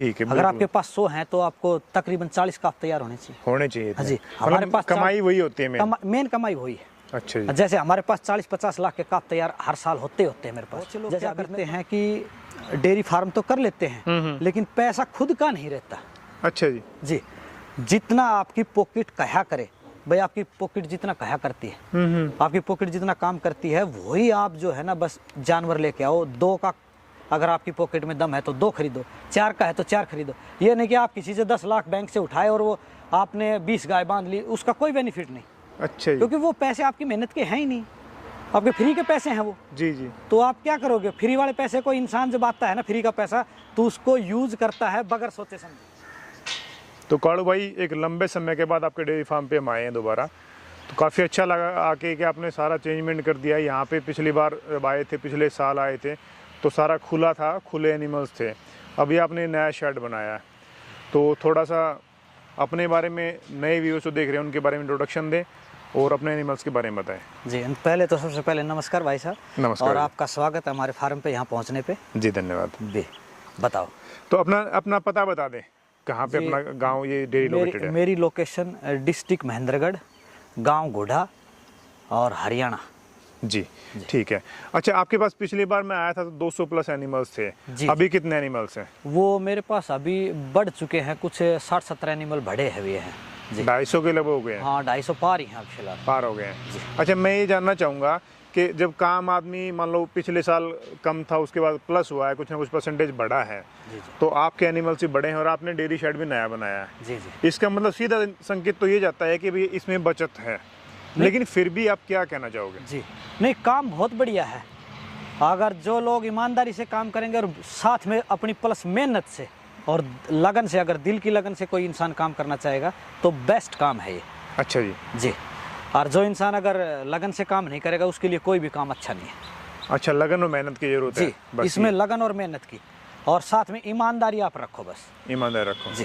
ठीक है, अगर आपके पास 100 हैं तो आपको तकरीबन 40 काफ तैयार होने चाहिए। हाँ जी, हमारे पास कमाई वही होती है, मेन कमाई वही है। अच्छा जी। जैसे हमारे पास 40-50 लाख के काफ तैयार हर साल होते हैं मेरे पास। जैसे क्या करते हैं कि डेयरी फार्म तो कर लेते हैं, लेकिन पैसा खुद का नहीं रहता। अच्छा जी। जी, जितना आपकी पॉकेट कहा करे भाई, आपकी पॉकेट जितना कहा करती है, आपकी पॉकेट जितना काम करती है, वही आप जो है ना बस जानवर लेके आओ। 2 का अगर आपकी पॉकेट में दम है तो 2 खरीदो, 4 का है तो 4 खरीदो। ये नहीं कि आप किसी से 10 लाख बैंक से उठाए और वो आपने 20 गाय बांध ली, उसका कोई बेनिफिट नहीं। अच्छा जी। क्योंकि वो पैसे आपकी मेहनत के हैं ही नहीं, आपके फ्री के पैसे हैं वो। जी जी। तो आप क्या करोगे? फ्री वाले पैसे को इंसान जब आता है ना, फ्री का पैसा, तो उसको यूज करता है बगैर सोचे समझे। तो कालू भाई, एक लंबे समय के बाद आपके डेयरी फार्म पे हम आए हैं दोबारा, तो काफ़ी अच्छा लगा आके कि आपने सारा चेंजमेंट कर दिया है। यहाँ पे पिछली बार जब आए थे, पिछले साल आए थे, तो सारा खुला था, खुले एनिमल्स थे। अभी आपने नया शेड बनाया है, तो थोड़ा सा अपने बारे में, नए व्यूअर्स जो देख रहे हैं उनके बारे में इंट्रोडक्शन दें और अपने एनिमल्स के बारे में बताएं। जी, पहले तो सबसे पहले नमस्कार भाई साहब। नमस्कार। और आपका स्वागत है हमारे फार्म पे यहाँ पहुँचने पे। जी धन्यवाद। जी, बताओ। तो अपना पता बता दें, कहाँ पे अपना गांव ये डेयरी लोकेटेड है? मेरी लोकेशन डिस्ट्रिक्ट महेंद्रगढ़, गांव घोड़ा और हरियाणा। जी, ठीक है। अच्छा, आपके पास पिछली बार मैं आया था तो 200 प्लस एनिमल्स थे। अभी कितने एनिमल्स हैं? वो मेरे पास अभी बढ़ चुके हैं, कुछ 60-70 एनिमल बढ़े हुए हैं। 250 के लगभग हो गए हैं? हाँ, 250 पार ही हैं फिलहाल। पार हो गए हैं। अच्छा, मैं ये जानना चाहूँगा कि जब काम आदमी मान लो पिछले साल कम था, उसके बाद प्लस हुआ है, कुछ ना कुछ परसेंटेज बढ़ा है, तो आपके एनिमल्स भी बढ़े हैं और आपने डेयरी शेड भी नया बनाया है। जी जी। इसका मतलब सीधा संकेत तो ये जाता है कि भाई इसमें बचत है, लेकिन फिर भी आप क्या कहना चाहोगे? जी नहीं, काम बहुत बढ़िया है। अगर जो लोग ईमानदारी से काम करेंगे और साथ में अपनी प्लस मेहनत से और लगन से, अगर दिल की लगन से कोई इंसान काम करना चाहेगा तो बेस्ट काम है ये। अच्छा जी। जी, और जो इंसान अगर लगन से काम नहीं करेगा उसके लिए कोई भी काम अच्छा नहीं है। अच्छा, लगन और मेहनत की जरूरत है। जी, इसमें लगन और मेहनत की, और साथ में ईमानदारी आप रखो, बस ईमानदारी रखो। जी,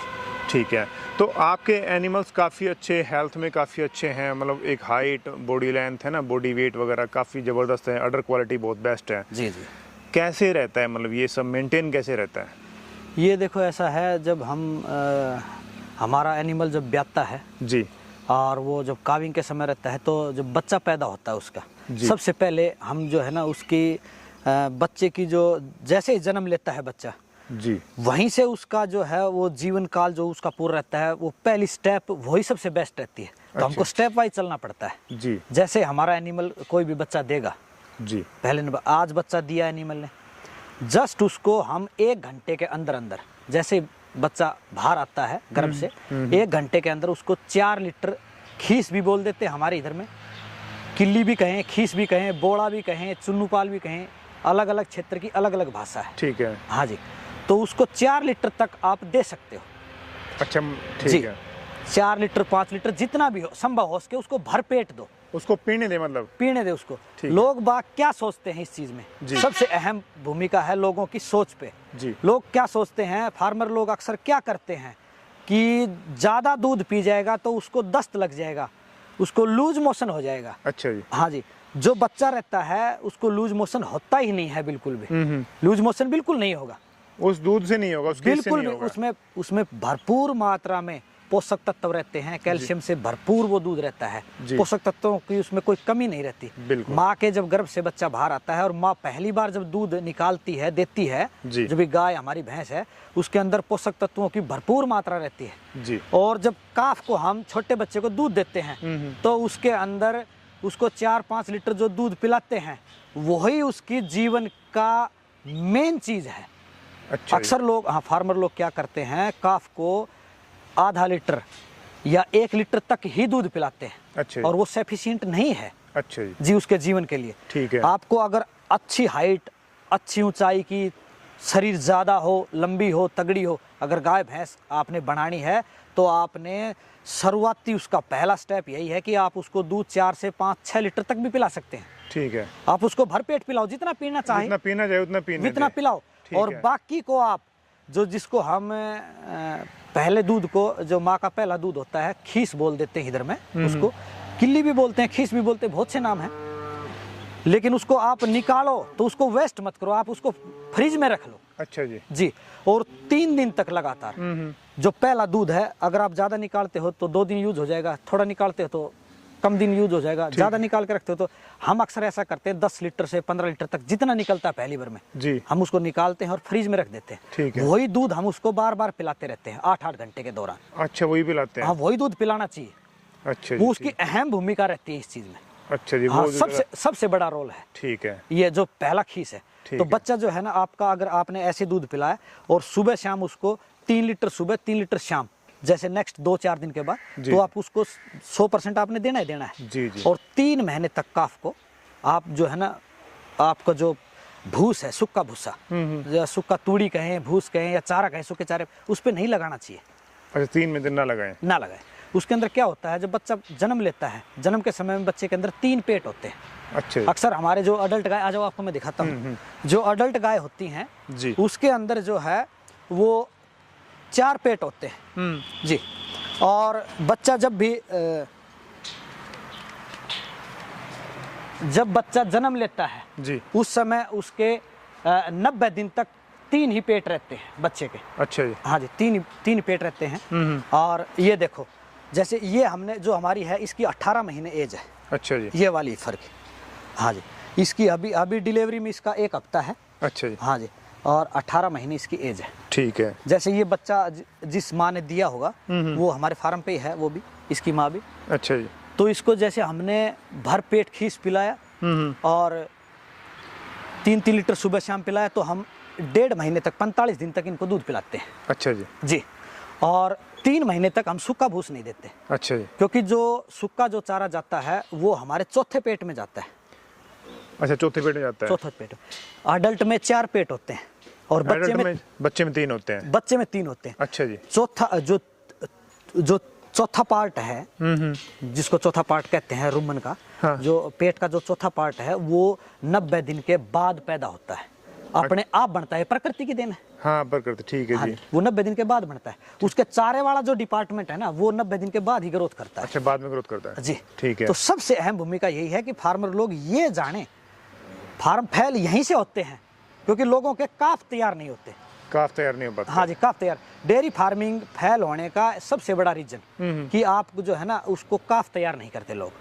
ठीक है। तो आपके एनिमल्स काफ़ी अच्छे, हेल्थ में काफ़ी अच्छे हैं, मतलब एक हाइट, बॉडी लेंथ है ना, बॉडी वेट वगैरह काफ़ी ज़बरदस्त है, अडर क्वालिटी बहुत बेस्ट है। जी जी। कैसे रहता है, मतलब ये सब मेंटेन कैसे रहता है? ये देखो, ऐसा है, जब हमारा एनिमल जब ब्याता है जी, और वो जब काविंग के समय रहता है, तो जब बच्चा पैदा होता है उसका, सबसे पहले हम जो है ना उसकी बच्चे की जो जैसे ही जन्म लेता है बच्चा जी, वहीं से उसका जो है वो जीवन काल जो उसका पूरा रहता है, वो पहली स्टेप वही सबसे बेस्ट रहती है। तो हमको स्टेप वाइज चलना पड़ता है। जी। जैसे हमारा एनिमल कोई भी बच्चा देगा, जी, पहले आज बच्चा दिया एनिमल ने, जस्ट उसको हम 1 घंटे के अंदर अंदर, जैसे बच्चा बाहर आता है गर्भ से, 1 घंटे के अंदर उसको 4 लीटर खीस भी बोल देते हैं हमारे इधर में, किल्ली भी कहें, खीस भी कहें, बोड़ा भी कहें, चुन्नूपाल भी कहें, अलग अलग क्षेत्र की अलग अलग भाषा है। ठीक है। हाँ जी, तो उसको 4 लीटर तक आप दे सकते हो। अच्छा, ठीक है। 4 लीटर 5 लीटर जितना भी हो संभव हो सके उसको भर पेट दो, उसको पीने दे, मतलब पीने दे उसको। लोग बाग क्या सोचते हैं इस चीज में, सबसे अहम भूमिका है लोगों की सोच पे। जी। लोग क्या सोचते हैं, फार्मर लोग अक्सर क्या करते हैं कि ज्यादा दूध पी जाएगा तो उसको दस्त लग जाएगा, उसको लूज मोशन हो जाएगा। अच्छा जी। हाँ जी, जो बच्चा रहता है उसको लूज मोशन होता ही नहीं है, बिल्कुल भी लूज मोशन बिल्कुल नहीं होगा, उस दूध से नहीं होगा, उसके बिल्कुल नहीं भी। उसमें भरपूर मात्रा में पोषक तत्व रहते हैं, कैल्शियम से भरपूर वो दूध रहता है, पोषक तत्वों की उसमें कोई कमी नहीं रहती। माँ के जब गर्भ से बच्चा बाहर आता है और माँ पहली बार जब दूध निकालती है, देती है, जो भी गाय हमारी भैंस है, उसके अंदर पोषक तत्वों की भरपूर मात्रा रहती है। जी। और जब काफ को हम छोटे बच्चे को दूध देते हैं तो उसके अंदर उसको 4-5 लीटर जो दूध पिलाते हैं वही उसकी जीवन का मेन चीज है। अच्छा। अक्सर लोग, हाँ, फार्मर लोग क्या करते हैं, काफ को आधा लीटर या 1 लीटर तक ही दूध पिलाते हैं। अच्छा। और वो सफिशिएंट नहीं है। अच्छा जी, उसके जीवन के लिए। ठीक है। आपको अगर अच्छी हाइट, अच्छी ऊंचाई की, शरीर ज्यादा हो, लंबी हो, तगड़ी हो, अगर गाय भैंस आपने बनानी है तो आपने शुरुआती उसका पहला स्टेप यही है कि आप उसको दूध 4 से 5-6 लीटर तक भी पिला सकते हैं। ठीक है। आप उसको भरपेट पिलाओ, जितना पीना चाहे, जितना पीना चाहे उतना पिलाओ। और बाकी को आप जिसको हम पहले दूध को, जो माँ का पहला दूध होता है, खीस बोल देते हैं इधर में, उसको किल्ली भी बोलते हैं, खीस भी बोलते हैं, बहुत से नाम हैं। लेकिन उसको आप निकालो तो उसको वेस्ट मत करो, आप उसको फ्रिज में रख लो। अच्छा जी। जी, और 3 दिन तक लगातार। जो पहला दूध है, अगर आप ज्यादा निकालते हो तो 2 दिन यूज हो जाएगा, थोड़ा निकालते हो तो कम दिन यूज हो जाएगा, ज्यादा निकाल के रखते हो तो हम अक्सर ऐसा करते हैं 10 लीटर से 15 लीटर तक जितना निकलता है पहली बार में जी, हम उसको निकालते हैं और फ्रीज में रख देते हैं। ठीक है। वही दूध हम उसको बार बार पिलाते रहते हैं 8-8 घंटे के दौरान। अच्छा, वही पिलाते हैं। हाँ, वही दूध पिलाना चाहिए। अच्छा जी, वो उसकी अहम भूमिका रहती है इस चीज में। अच्छा जी, हाँ, वो सबसे बड़ा रोल है। ठीक है। ये जो पहला खीस है, ठीक तो है। बच्चा जो है ना आपका, अगर आपने ऐसे दूध पिलाया और सुबह शाम उसको 3 लीटर सुबह 3 लीटर शाम, जैसे नेक्स्ट 2-4 दिन के बाद, जी। तो आप उसको 100% आपने देना ही देना है। जी जी। और 3 महीने तक काफ को आप जो है ना, आपका जो भूस है, सूखा भूसा या सूखा तूड़ी कहें, भूस कहें या चारा कहें, सूखे चारे, उस पर नहीं लगाना चाहिए। अच्छा, 3 महीने ना लगाएं। ना लगाए। उसके अंदर क्या होता है, जब बच्चा जन्म लेता है, जन्म के समय में बच्चे के अंदर 3 पेट होते हैं। अच्छा जी। अक्सर हमारे जो अडल्ट गाय, आ जाओ आपको मैं दिखाता हूँ, जो अडल्ट गाय होती हैं जी। उसके अंदर जो है वो 4 पेट होते हैं। जी, और बच्चा जब बच्चा जन्म लेता है जी। उस समय उसके 90 दिन तक 3 ही पेट रहते हैं बच्चे के। अच्छा जी। हाँ जी, 3 पेट रहते हैं। और ये देखो, जैसे ये हमने जो हमारी है, इसकी 18 महीने एज है। अच्छा जी। ये वाली फर्क है। हाँ जी, इसकी अभी डिलीवरी में इसका 1 हफ्ता है। अच्छा जी। हाँ जी, और 18 महीने इसकी एज है। ठीक है। जैसे ये बच्चा जिस माँ ने दिया होगा वो हमारे फार्म पे ही है, वो भी, इसकी माँ भी। अच्छा जी। तो इसको जैसे हमने भर पेट खीस पिलाया और 3-3 लीटर सुबह शाम पिलाया, तो हम 1.5 महीने तक 45 दिन तक इनको दूध पिलाते हैं। अच्छा जी। जी, और 3 महीने तक हम सूखा भूस नहीं देते, अच्छा जी। क्योंकि जो सूखा जो चारा जाता है वो हमारे चौथे पेट में जाता है। अच्छा, चौथे पेट में जाता है। चौथे पेट में। अडल्ट में 4 पेट होते हैं और बच्चे में 3 होते हैं। बच्चे में 3 होते हैं। अच्छा जी। चौथा जो चौथा पार्ट है, जिसको चौथा पार्ट कहते हैं रुमन का, हाँ। जो पेट का जो चौथा पार्ट है वो 90 दिन के बाद पैदा होता है, अपने आप बनता है, प्रकृति की देन है। हाँ, प्रकृति, ठीक है हाँ जी। वो 90 दिन के बाद बनता है। उसके चारे वाला जो डिपार्टमेंट है ना, वो 90 दिन के बाद ही ग्रोथ करता है। अच्छा, बाद में ग्रोथ करता है। जी, ठीक है। तो सबसे अहम भूमिका यही है कि फार्मर लोग ये जाने, फार्म फैल यहीं से होते हैं, क्योंकि लोगों के काफ तैयार नहीं होते। काफ तैयार नहीं हो पाता। हाँ जी, काफ तैयार। डेयरी फार्मिंग फैल होने का सबसे बड़ा रीजन कि आप जो है ना उसको काफ तैयार नहीं करते लोग।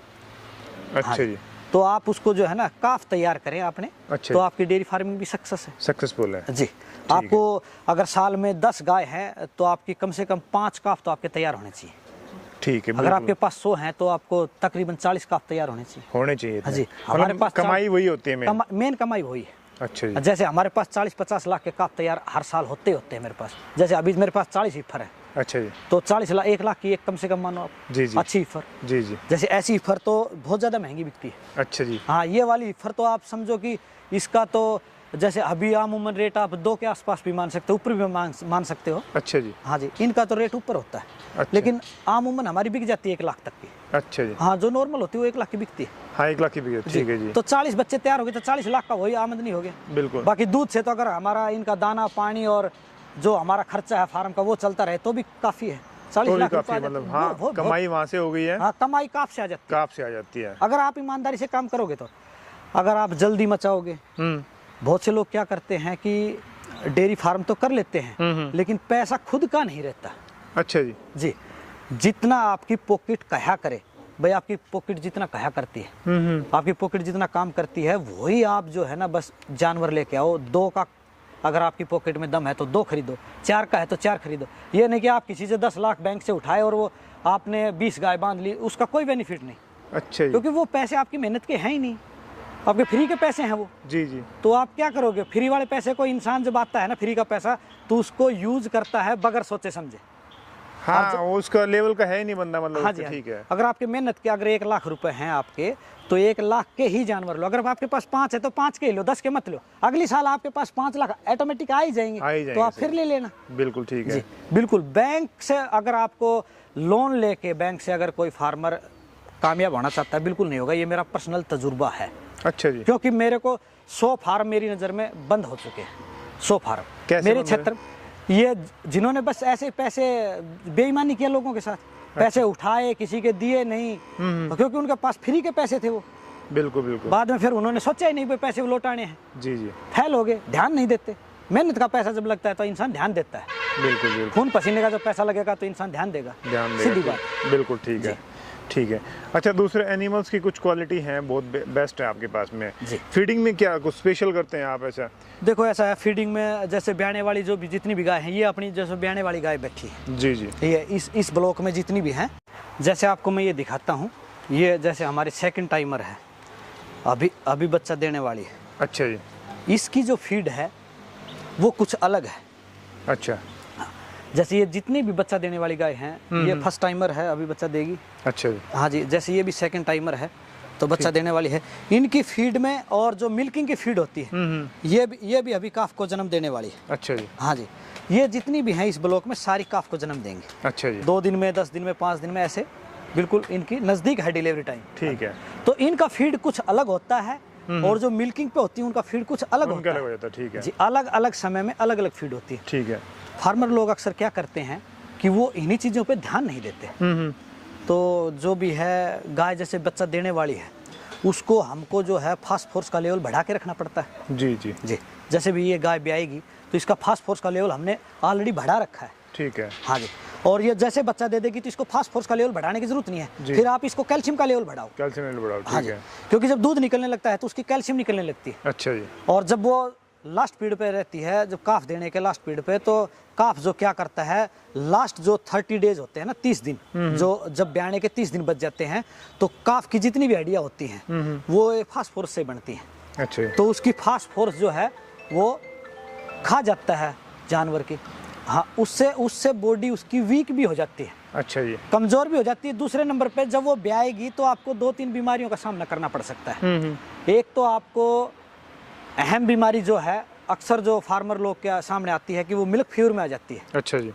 अच्छा हाँ जी। तो आप उसको जो है ना काफ तैयार करें आपने, अच्छा, तो आपकी डेयरी फार्मिंग भी सक्सेस है। सक्सेसफुल है जी, आपको अगर साल में 10 गाय हैं तो आपकी कम से कम 5 काफ तो आपके तैयार होने चाहिए। ठीक है। अगर आपके पास 100 हैं तो आपको तकरीबन 40 काफ तैयार होने चाहिए। होने चाहिए। हाँ जी, मतलब हमारे पास कमाई वही होती है मेन कमाई वही है। अच्छा जी। जैसे हमारे पास 40-50 लाख के काफ तैयार हर साल होते हैं मेरे पास। जैसे अभी मेरे पास 40 हीफर है, अच्छा जी। तो 40 लाख, 1 लाख की एक कम से कम मानो आप। जी जी। अच्छी हीफर। जी जी। जैसे ऐसी हीफर तो बहुत ज़्यादा महंगी बिकती है। अच्छा जी। हाँ, ये वाली हीफर तो आप समझो कि इसका तो जैसे अभी आमूमन रेट आप 2 के आसपास भी मान सकते हो, ऊपर भी मान सकते हो। अच्छा जी। हाँ जी, इनका तो रेट ऊपर होता है। अच्छा। लेकिन आमूमन हमारी बिक जाती है 1 लाख तक की। अच्छा जी। हाँ, जो नॉर्मल होती है वो 1 लाख की बिकती है। हाँ, 1 लाख की बिके। ठीक है जी। तो 40 बच्चे तैयार हो गए तो 40 लाख का वही आमदनी हो गया। बिल्कुल। बाकी दूध से तो अगर हमारा इनका दाना पानी और जो हमारा खर्चा है फार्म का वो चलता रहे तो भी काफी है। 40 लाख काफी, रुपए मतलब हाँ, कमाई वहाँ से हो गई है। हाँ, कमाई काफ से आ जाती है। काफ से आ जाती है अगर आप ईमानदारी से काम करोगे तो। अगर आप जल्दी मचाओगे, बहुत से लोग क्या करते हैं कि डेयरी फार्म तो कर लेते हैं लेकिन पैसा खुद का नहीं रहता। अच्छा जी। जी, जितना आपकी पॉकेट कहा करे, भाई आपकी पॉकेट जितना कहा करती है, आपकी पॉकेट जितना काम करती है, वही आप जो है ना बस जानवर लेके आओ। 2 का अगर आपकी पॉकेट में दम है तो 2 खरीदो, 4 का है तो 4 खरीदो। ये नहीं कि आप किसी से 10 लाख बैंक से उठाए और वो आपने 20 गाय बांध ली, उसका कोई बेनिफिट नहीं। अच्छा जी। क्योंकि वो पैसे आपकी मेहनत के हैं ही नहीं, आपके फ्री के पैसे हैं वो। जी जी। तो आप क्या करोगे? फ्री वाले पैसे को इंसान जब आता है ना, फ्री का पैसा, तो उसको यूज करता है बगैर सोचे समझे। हाँ, उसका लेवल का है ही नहीं बंदा, मतलब हाँ जी, ठीक है। अगर आपके मेहनत के अगर 1 लाख रुपए हैं आपके, तो 1 लाख के ही जानवर लो। अगर आपके पास 5 है तो 5 के ही लो, 10 के मत लो। अगली साल आपके पास 5 लाख ऑटोमेटिक आ ही जाएंगे, तो आप फिर ले लेना। बिल्कुल ठीक है। बिल्कुल। बैंक से अगर आपको लोन लेके बैंक से अगर कोई फार्मर कामयाब होना चाहता है, बिल्कुल नहीं होगा। ये मेरा पर्सनल तजुर्बा है। अच्छा जी। क्योंकि मेरे को 100 फार्म मेरी नज़र में बंद हो चुके हैं। 100 फार्म मेरे क्षेत्र, ये जिन्होंने बस ऐसे पैसे बेईमानी किया लोगों के साथ, पैसे उठाए, किसी के दिए नहीं, क्योंकि उनके पास फ्री के पैसे थे वो। बिल्कुल बिल्कुल। बाद में फिर उन्होंने सोचा ही नहीं भाई पैसे लौटाने हैं। जी जी। फैल हो गए, ध्यान नहीं देते। मेहनत का पैसा जब लगता है तो इंसान ध्यान देता है। बिल्कुल बिल्कुल, खून पसीने का जब पैसा लगेगा तो इंसान ध्यान देगा, ध्यान सीधी देगा। बात। बिल्कुल ठीक है, ठीक है। अच्छा, दूसरे एनिमल्स की कुछ क्वालिटी हैं बहुत बेस्ट है आपके पास में। जी। फीडिंग में क्या कुछ स्पेशल करते हैं आप ऐसा? देखो ऐसा है, फीडिंग में जैसे ब्याने वाली जो भी जितनी भी गाय हैं, ये अपनी जैसे ब्याने वाली गाय बैठी है, जी जी, ये इस ब्लॉक में जितनी भी हैं, जैसे आपको मैं ये दिखाता हूँ, ये जैसे हमारी सेकंड टाइमर है, अभी बच्चा देने वाली है। अच्छा जी, इसकी जो फीड है वो कुछ अलग है। अच्छा जैसे ये जितनी भी बच्चा देने वाली गाय हैं, ये फर्स्ट टाइमर है, अभी बच्चा देगी। अच्छा जी, हाँ जी, जैसे ये भी सेकंड टाइमर है तो बच्चा देने वाली है। इनकी फीड में और जो मिल्किंग की फीड होती है, ये भी अभी काफ को जन्म देने वाली है। अच्छा जी, हाँ जी, ये जितनी भी हैं इस ब्लॉक में सारी काफ को जन्म देंगी। अच्छा जी, 2 दिन में, 10 दिन में, 5 दिन में, ऐसे बिल्कुल इनकी नज़दीक है डिलीवरी टाइम। ठीक है। तो इनका फीड कुछ अलग होता है और जो मिल्किंग पे होती है उनका फीड कुछ अलग उनका होता अलग है। हो जाता है, ठीक है जी, अलग अलग समय में अलग अलग फीड होती है। ठीक है। फार्मर लोग अक्सर क्या करते हैं कि वो इन्हीं चीज़ों पे ध्यान नहीं देते। तो जो भी है गाय जैसे बच्चा देने वाली है, उसको हमको जो है फास्फोरस का लेवल बढ़ा के रखना पड़ता है। जी जी जी, जैसे भी ये गाय ब्याएगी तो इसका फास्फोरस का लेवल हमने ऑलरेडी बढ़ा रखा है। ठीक है। हाँ जी, और ये जैसे बच्चा दे देगी तो इसको फास्फोरस का लेवल बढ़ाने की जरूरत नहीं है, फिर आप इसको कैल्शियम का लेवल बढ़ाओ। कैल्शियम लेवल बढ़ाओ, हाँ ठीक जी, है। क्योंकि जब दूध निकलने लगता है तो उसकी कैल्शियम निकलने लगती है। अच्छा जी, और जब वो लास्ट पीरियड पे रहती है, जब काफ देने के लास्ट पीरियड पे, तो काफ जो क्या करता है, लास्ट जो 30 डेज होते हैं ना, 30 दिन, जो जब ब्याने के 30 दिन बच जाते हैं, तो काफ की जितनी भी हड्डियां होती हैं वो फास्फोरस से बनती हैं। अच्छा जी, तो उसकी फास्फोरस जो है वो खा जाता है जानवर की। हाँ, उससे बॉडी उसकी वीक भी हो जाती है, अच्छा जी, कमजोर भी हो जाती है। दूसरे नंबर पे जब वो ब्याएगी तो आपको 2-3 बीमारियों का सामना करना पड़ सकता है। एक तो आपको अहम बीमारी जो है अक्सर जो फार्मर लोग के सामने आती है कि वो मिल्क फ्यूर में आ जाती है। अच्छा जी,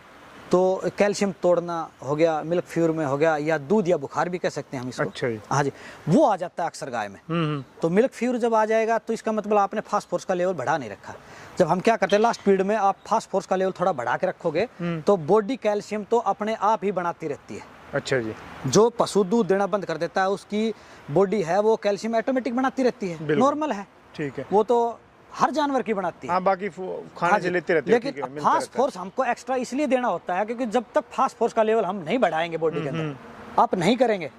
तो कैल्शियम तोड़ना हो गया, मिल्क फ्यूर में हो गया, या दूध या बुखार भी कह सकते हैं हम इसको। अच्छा जी, हाँ जी, वो आ जाता है अक्सर गाय में। तो मिल्क फ्यूर जब आ जाएगा तो इसका मतलब आपने फास्फोरस का लेवल बढ़ा नहीं रखा। जब हम क्या करते हैं, लास्ट पीरियड में आप फास्फोरस का लेवल थोड़ा बढ़ा के रखोगे तो बॉडी कैल्शियम तो अपने आप ही बनाती रहती है। अच्छा जी, जो पशु दूध देना बंद कर देता है उसकी बॉडी है वो कैल्शियम ऑटोमेटिक बनाती रहती है, नॉर्मल है, ठीक है। वो तो हर जानवर की बनाती है। हाँ, बाकी खाने से लेते रहते हैं, ठीक है, लेकिन मिलता रहता है। फास्फोरस हमको एक्स्ट्रा इसलिए देना होता है क्योंकि जब तक फास्फोरस का लेवल हम नहीं बढ़ाएंगे बॉडी के अंदर, अप नहीं करेंगे,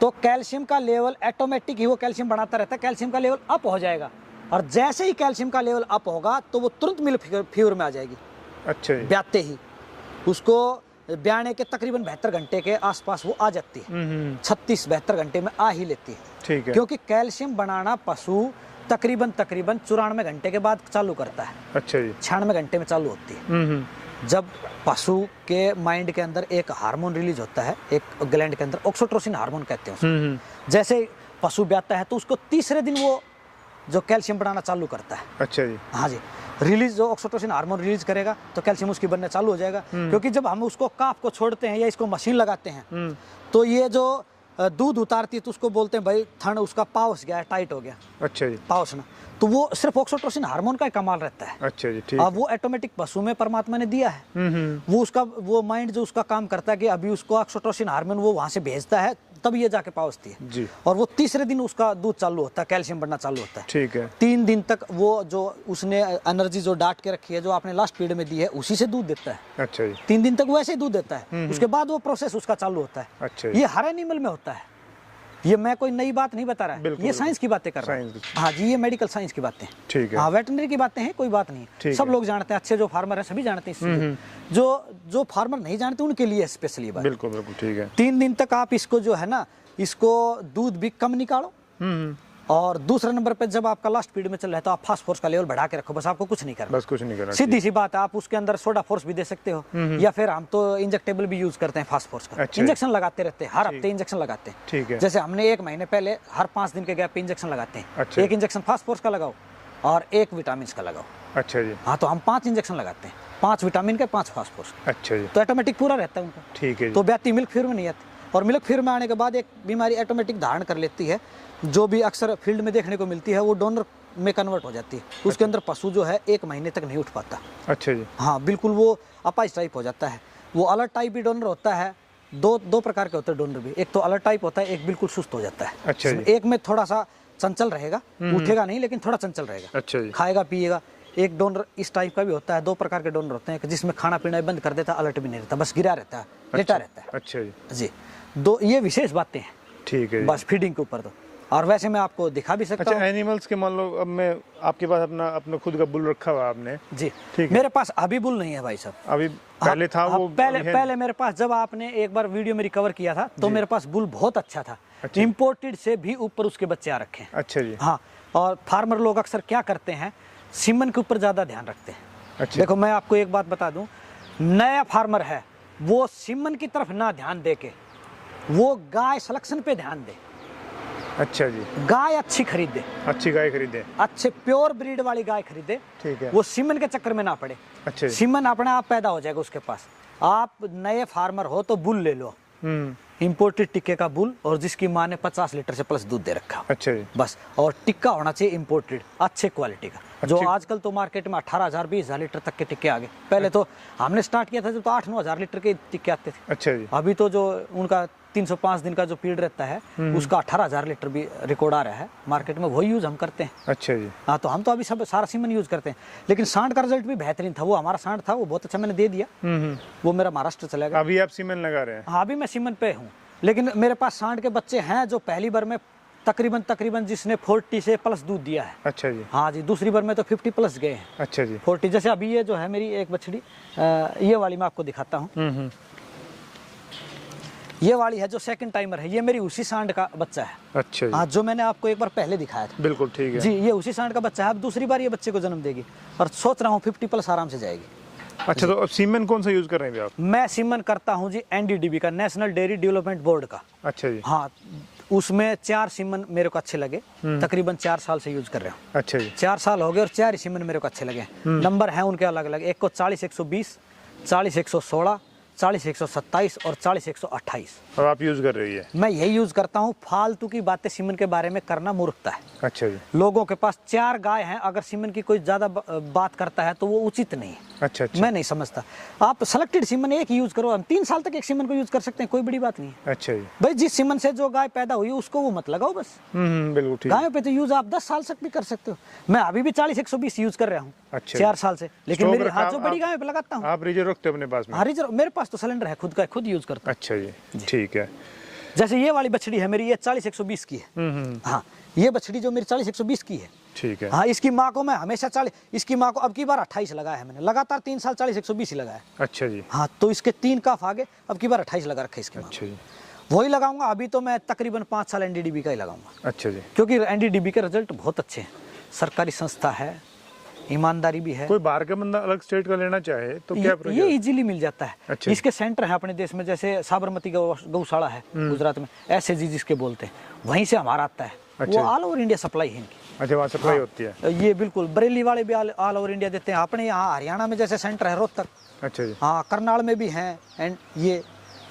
तो कैल्शियम का लेवल ऑटोमेटिक ही वो कैल्शियम बढ़ाता रहता है, कैल्शियम का लेवल अप हो जाएगा। और जैसे ही कैल्शियम का लेवल अप होगा तो वो तुरंत मिल्क फ्यूर में आ जाएगी। अच्छा जी, ब्याते ही उसको ब्याने के तकरीबन 72 घंटे के आसपास वो आ जाती है। 36-72 घंटे में आ ही लेती है, ठीक है। क्योंकि कैल्शियम बनाना पशु तकरीबन 94 घंटे के बाद चालू करता है। अच्छा जी, 96 घंटे में चालू होती है। जब पशु के माइंड के अंदर एक हार्मोन रिलीज होता है, एक ग्लैंड के अंदर ऑक्सीटोसिन हार्मोन कहते हैं उसको। जैसे पशु ब्याता है तो उसको तीसरे दिन वो जो कैल्शियम बनाना चालू करता है। अच्छा जी, हाँ जी, रिलीज जो ऑक्सीटोसिन हार्मोन रिलीज करेगा तो कैल्शियम उसकी बनना चालू हो जाएगा। क्योंकि जब हम उसको काफ को छोड़ते हैं या इसको मशीन लगाते हैं तो ये जो दूध उतारती है तो उसको बोलते हैं भाई थन उसका पाउस गया है, टाइट हो गया। अच्छा जी, पाउस ना, तो वो सिर्फ ऑक्सीटोसिन हार्मोन का ही कमाल रहता है। अच्छा जी, ठीक। अब वो ऑटोमेटिक पशु में परमात्मा ने दिया है। वो माइंड जो उसका काम करता है कि अभी उसको ऑक्सीटोसिन हार्मोन वो वहां से भेजता है, तब ये जाके पहुंचती है जी। और वो तीसरे दिन उसका दूध चालू होता है, कैल्शियम बढ़ना चालू होता है। ठीक है। 3 दिन तक वो जो उसने एनर्जी जो डाट के रखी है, जो आपने लास्ट पीरियड में दी है, उसी से दूध देता है। अच्छा जी, 3 दिन तक वैसे ही दूध देता है, उसके बाद वो प्रोसेस उसका चालू होता है। अच्छा जी। ये हर एनिमल में होता है, ये मैं कोई नई बात नहीं बता रहा है, ये साइंस की बातें कर रहा हूँ। हाँ जी, ये मेडिकल साइंस की बातें, ठीक है। हाँ, वेटनरी की बातें हैं, कोई बात नहीं, सब लोग जानते हैं, अच्छे जो फार्मर हैं सभी जानते हैं इस चीज़ को। जो फार्मर नहीं जानते उनके लिए स्पेशली बात। बिल्कुल बिल्कुल, ठीक है। 3 दिन तक आप इसको जो है ना, इसको दूध भी कम निकालो। और दूसरा नंबर पे जब आपका लास्ट पीरियड में चल रहा है तो आप फास्फोरस का लेवल बढ़ा के रखो, बस आपको कुछ नहीं करना, बस कुछ नहीं करना, सीधी सी बात है। आप उसके अंदर सोडा फोर्स भी दे सकते हो, या फिर हम तो इंजेक्टेबल भी यूज करते हैं फास्फोरस का। अच्छा। इंजेक्शन लगाते रहते हैं, हर हफ्ते इंजेक्शन लगाते हैं। ठीक है। जैसे हमने 1 महीने पहले हर 5 दिन के गैप पे इंजेक्शन लगाते हैं। अच्छा। 1 इंजेक्शन फास्फोरस का लगाओ और 1 विटामिन का लगाओ। अच्छा जी, हाँ, तो हम 5 इंजेक्शन लगाते हैं, 5 विटामिन के, 5 फास्फोरस। अच्छा जी, तो ऑटोमेटिक पूरा रहता है उनका। ठीक है जी। तो ब्याती मिल्क फ्यूर में नहीं आती, और मिल्क फ्यूर में आने के बाद एक बीमारी ऑटोमेटिक धारण कर लेती है, जो भी अक्सर फील्ड में देखने को मिलती है, वो डोनर में कन्वर्ट हो जाती है। उसके अंदर पशु जो है 1 महीने तक नहीं उठ पाता। अच्छा जी, हाँ, बिल्कुल वो अपाइज टाइप हो जाता है। वो अलर्ट टाइप भी डोनर होता है, दो प्रकार के होते हैं डोनर भी। एक तो अलर्ट टाइप होता है, एक बिल्कुल सुस्त हो जाता है। अच्छा जी। एक में थोड़ा सा चंचल रहेगा, उठेगा नहीं लेकिन थोड़ा चंचल रहेगा, अच्छा जी, खाएगा पिएगा। एक डोनर इस टाइप का भी होता है, 2 प्रकार के डोनर होते हैं, एक जिसमें खाना पीना बंद कर देता है, अलर्ट भी नहीं रहता, बस गिरा रहता है, लेटा रहता है। अच्छा जी। जी, दो ये विशेष बातें हैं ठीक है जी। बस फीडिंग के ऊपर तो। और वैसे मैं आपको दिखा भी सकता अच्छा, हूँ। एनिमल्स के मान लो अब मैं आपके पास अपना खुद का बुल रखा हुआ आपने। जी, ठीक है। मेरे पास अभी बुल नहीं है भाई साहब। अभी पहले था वो? पहले मेरे पास, जब आपने एक बार वीडियो में रिकवर किया था तो मेरे पास बुल बहुत अच्छा था। अच्छा। इम्पोर्टेड से भी ऊपर उसके बच्चे आ रखे हैं। अच्छा जी। हाँ, और फार्मर लोग अक्सर क्या करते हैं, सीमन के ऊपर ज्यादा ध्यान रखते हैं। अच्छा। देखो मैं आपको एक बात बता दूं, नया फार्मर है वो सीमन की तरफ ना ध्यान दे के वो गाय सिलेक्शन पे ध्यान दे। अच्छा जी। गाय अच्छी खरीदे, अच्छी गाय खरीदे, अच्छे प्योर ब्रीड वाली गाय खरीदे। ठीक है। वो सीमन के चक्कर में ना पड़े। अच्छा जी। सीमन अपने आप पैदा हो जाएगा उसके पास। आप नए फार्मर हो तो बुल ले लो, इंपोर्टेड टिक्के का बुल, और जिसकी माँ ने 50 लीटर से प्लस दूध दे रखा। अच्छा जी। बस, और टिक्का होना चाहिए इंपोर्टेड, अच्छे क्वालिटी का। जो आजकल तो मार्केट में 18,000 20,000 लीटर तक के टिक्के आ गए। पहले तो हमने स्टार्ट किया था जब तो 8-9 लीटर के टिक्के आते थे। अच्छा जी। अभी तो जो उनका 305 दिन का जो पीरियड रहता है उसका 18,000 लीटर भी रिकॉर्ड आ रहा है मार्केट में, वही यूज हम करते हैं। अच्छा जी। हाँ, तो हम तो अभी सब सारा सीमन यूज करते हैं। लेकिन सांड का रिजल्ट भी बेहतरीन था। वो हमारा सांड था, वो बहुत अच्छा मैंने दे दिया। वो मेरा महाराष्ट्र चला गया। अभी आप सीमन लगा रहे हैं? हाँ, अभी मैं सीमन पे हूँ, लेकिन मेरे पास सांड के बच्चे हैं जो पहली बार में तकरीबन जिसने 40 से प्लस दूध दिया है। अच्छा जी। हाँ जी, दूसरी बार में तो 50 प्लस गए हैं। अच्छा जी। 40, जैसे अभी ये जो है मेरी एक बछड़ी, ये वाली मैं आपको दिखाता हूँ। ये वाली है जो सेकंड टाइमर है, ये मेरी उसी सांड का बच्चा है। अच्छा जी। हाँ, जो मैंने आपको एक बार पहले दिखाया था। बिल्कुल ठीक है जी, ये उसी सांड का बच्चा है। अब दूसरी बार ये बच्चे को जन्म देगी और सोच रहा हूँ 50 प्लस आराम से जाएगी। अच्छा, तो अब सीमन कौन सा यूज कर रहे हैं आप? मैं सीमन करता हूँ जी NDDB का, नेशनल डेयरी डेवलपमेंट बोर्ड का। अच्छा जी। हाँ, उसमें 4 सीमन मेरे को अच्छे लगे, तकरीबन 4 साल से यूज कर रहे हूँ। अच्छा जी। 4 साल हो गए और 4 ही सीमन मेरे को अच्छे लगे। नंबर हैं उनके अलग अलग, एक को 40-120, 40-116, 40-127 और 40-128। और आप यूज कर रही है? मैं यही यूज करता हूँ। फालतू की बातें सीमन के बारे में करना मूर्खता है। अच्छा जी। लोगों के पास 4 गाय हैं, अगर सीमन की कोई ज्यादा बात करता है तो वो उचित नहीं है। अच्छा अच्छा। मैं नहीं समझता। आप सेलेक्टेड सीमन एक यूज करो, हम 3 साल तक एक सीमन को यूज कर सकते हैं, कोई बड़ी बात नहीं है। अच्छा जी। भाई, जिस सीमन से जो गाय पैदा हुई उसको वो मत लगाओ बस। बिल्कुल ठीक। गायों पे तो यूज आप 10 साल तक भी कर सकते हो। मैं अभी भी 40-120 यूज कर रहा हूँ। अच्छा। 4 साल से, लेकिन स्टॉक मेरे रखा हाथ जो बड़ी आप- गायों पे लगाता हूँ। आप रिजर्व रखते हो अपने पास में? हाँ, रिजर्व मेरे पास तो सिलेंडर है खुद का, खुद यूज करता हूँ। अच्छा जी, ठीक है। जैसे ये वाली बछड़ी है मेरी, ये 40-120 की है। हाँ, ये बछड़ी जो मेरी 40-120 की है। ठीक है। हाँ, इसकी माँ को मैं हमेशा 40, इसकी माँ को अब की बार 28 लगाया है मैंने, लगातार 3 साल 40-120 ही लगाया है। अच्छा जी। हाँ, तो इसके 3 काफ आगे, अब की बार 28 लगा रखा है इसकी माँ। अच्छा जी। वही लगाऊंगा। अभी तो मैं तकरीबन 5 साल NDDB का ही लगाऊंगा, अच्छा जी। क्योंकि NDDB के रिजल्ट बहुत अच्छे हैं। सरकारी संस्था है, ईमानदारी भी है। कोई बाहर का बंदा अलग स्टेट का लेना चाहे तो क्या ये इजीली मिल जाता है। अच्छा। इसके सेंटर है अपने देश में, जैसे साबरमती गौशाला है गुजरात में, SAG जिसके बोलते हैं, वहीं से हमारा आता है। अच्छा। वो ऑल ओवर इंडिया सप्लाई है इनकी। अच्छा, वहाँ सप्लाई होती है? ये बिल्कुल, बरेली वाले भी ऑल ओवर इंडिया देते हैं। अपने यहाँ हरियाणा में जैसे सेंटर है रोहतक, अच्छा जी। हाँ, करनाल में भी हैं, एंड ये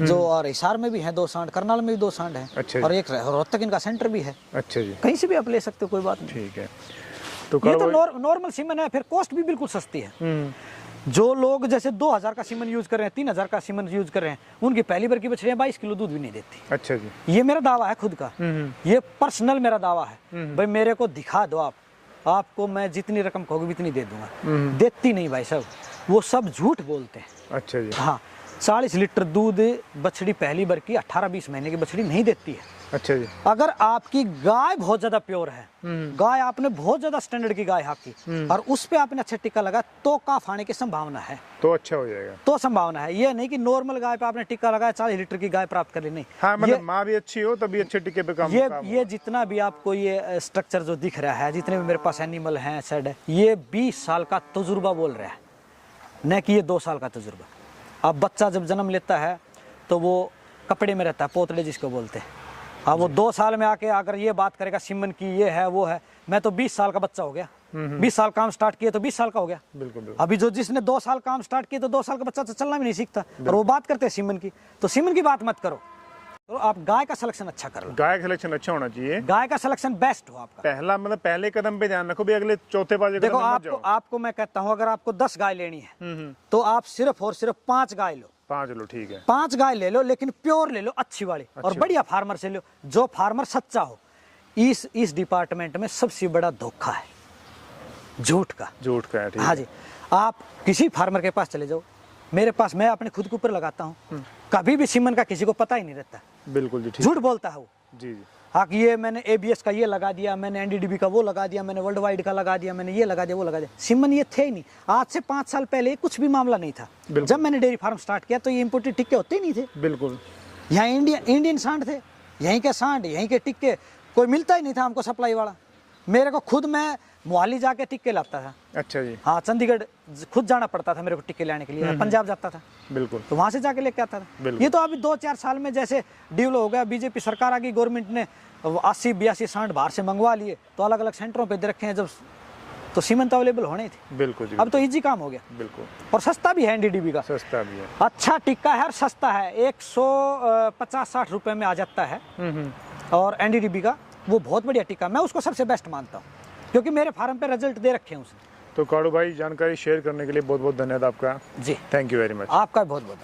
जो और हिसार में भी हैं 2 सांड, करनाल में भी 2 सांड हैं। अच्छा। और एक रोहतक इनका सेंटर भी है। अच्छा जी, कहीं से भी आप ले सकते हो, कोई बात नहीं। ठीक है। तो ये तो कड़वा- नॉर्मल सीमन है, फिर कॉस्ट भी बिल्कुल सस्ती है। जो लोग जैसे 2000 का सीमन यूज कर रहे हैं, 3000 का सीमन यूज कर रहे हैं, उनकी पहली बार की बछड़ियां 22 किलो दूध भी नहीं देती। अच्छा जी। ये मेरा दावा है खुद का, ये पर्सनल मेरा दावा है। भाई, मेरे को दिखा दो आप, आपको मैं जितनी रकम कहोगे उतनी दे दूंगा। देती नहीं भाई साहब, वो सब झूठ बोलते हैं। अच्छा जी। हाँ, 40 लीटर दूध बछड़ी पहली बार की 18-20 महीने की बछड़ी नहीं देती है। अच्छा जी। अगर आपकी गाय बहुत ज्यादा प्योर है, गाय आपने बहुत ज्यादा स्टैंडर्ड की गाय आपकी, और उस पे आपने अच्छा टिक्का लगा, तो काफ आने की संभावना है। तो अच्छा हो जाएगा। तो संभावना है, ये नहीं कि नॉर्मल गाय पे आपने टिक्का लगाया 40 लीटर की गाय प्राप्त कर ली, नहीं। हाँ, मतलब माँ भी अच्छी हो तभी अच्छे टिके पे काम ये जितना भी आपको ये स्ट्रक्चर जो दिख रहा है, जितने भी मेरे पास एनिमल हैं, सेड है, ये 20 साल का तजुर्बा बोल रहा है, न कि ये 2 साल का तजुर्बा। अब बच्चा जब जन्म लेता है तो वो कपड़े में रहता है, पोतड़े जिसको बोलते हैं। अब वो 2 साल में आके अगर ये बात करेगा सीमन की ये है वो है, मैं तो 20 साल का बच्चा हो गया। 20 साल काम स्टार्ट किए तो 20 साल का हो गया। बिल्कुल बिल्कुल। अभी जो जिसने 2 साल काम स्टार्ट किए तो 2 साल का बच्चा तो चलना भी नहीं सीखता, और वो बात करते हैं सीमन की, तो सीमन की बात मत करो। तो आप गाय का सिलेक्शन अच्छा कर लो। गाय का सिलेक्शन अच्छा होना चाहिए। गाय का सिलेक्शन बेस्ट हो आपका। पहला मतलब पहले कदम पे ध्यान रखो भी, अगले चौथे पांचवे देखो, कदम पे मत जाओ। आपको मैं कहता हूँ, अगर आपको 10 गाय लेनी है तो आप सिर्फ और सिर्फ 5 गाय लो। 5 लो, ठीक है। 5 गाय ले लो, लेकिन प्योर ले लो, अच्छी वाली, और बढ़िया फार्मर से लो, जो फार्मर सच्चा हो। इस डिपार्टमेंट में सबसे बड़ा धोखा है, झूठ का। झूठ का है, ठीक हाँ है। जी, आप किसी फार्मर के पास चले जाओ, मेरे पास, मैं अपने खुद के ऊपर लगाता हूँ, कभी भी सीमन का किसी को पता ही नहीं रहता। बिल्कुल जी, ठीक। झूठ बोलता है वो। जी जी। हाँ कि ये मैंने ABS का ये लगा दिया, मैंने NDDB का वो लगा दिया, मैंने वर्ल्ड वाइड का लगा दिया, मैंने ये लगा दिया, वो लगा दिया। सीमन ये थे ही नहीं। आज से 5 साल पहले कुछ भी मामला नहीं था। जब मैंने डेयरी फार्म स्टार्ट किया तो ये इम्पोर्टेड टिक्के होते ही नहीं थे। बिल्कुल। यहाँ इंडियन सांड थे, यहीं के सांड, यहीं के टिक्के, कोई मिलता ही नहीं था हमको सप्लाई वाला। मेरे को खुद, मैं मोहाली जाके टिक्के लाता था। अच्छा जी। हाँ, चंडीगढ़ खुद जाना पड़ता था मेरे को टिक्के लाने के लिए, मैं पंजाब जाता था बिल्कुल। तो वहां से जाके लेके आता था। ये तो अभी 2-4 साल में जैसे डेवलप हो गया, बीजेपी सरकार आ गई, गवर्नमेंट ने 80-82 सांड बाहर से मंगवा लिए, तो अलग अलग सेंटरों पे दे रखे हैं। जब तो सीमेंट अवेलेबल होने थे। बिल्कुल जी। अब तो इजी काम हो गया। बिल्कुल। और सस्ता भी है NDDB का। सस्ता भी है। अच्छा टिक्का है और सस्ता है, 150-60 रुपए में आ जाता है। और NDDB का वो बहुत बढ़िया टिक्का, मैं उसको सबसे बेस्ट मानता हूँ, क्योंकि मेरे फार्म पे रिजल्ट दे रखे हैं उसने। तो काड़ू भाई, जानकारी शेयर करने के लिए बहुत बहुत धन्यवाद आपका। जी, थैंक यू वेरी मच। आपका बहुत बहुत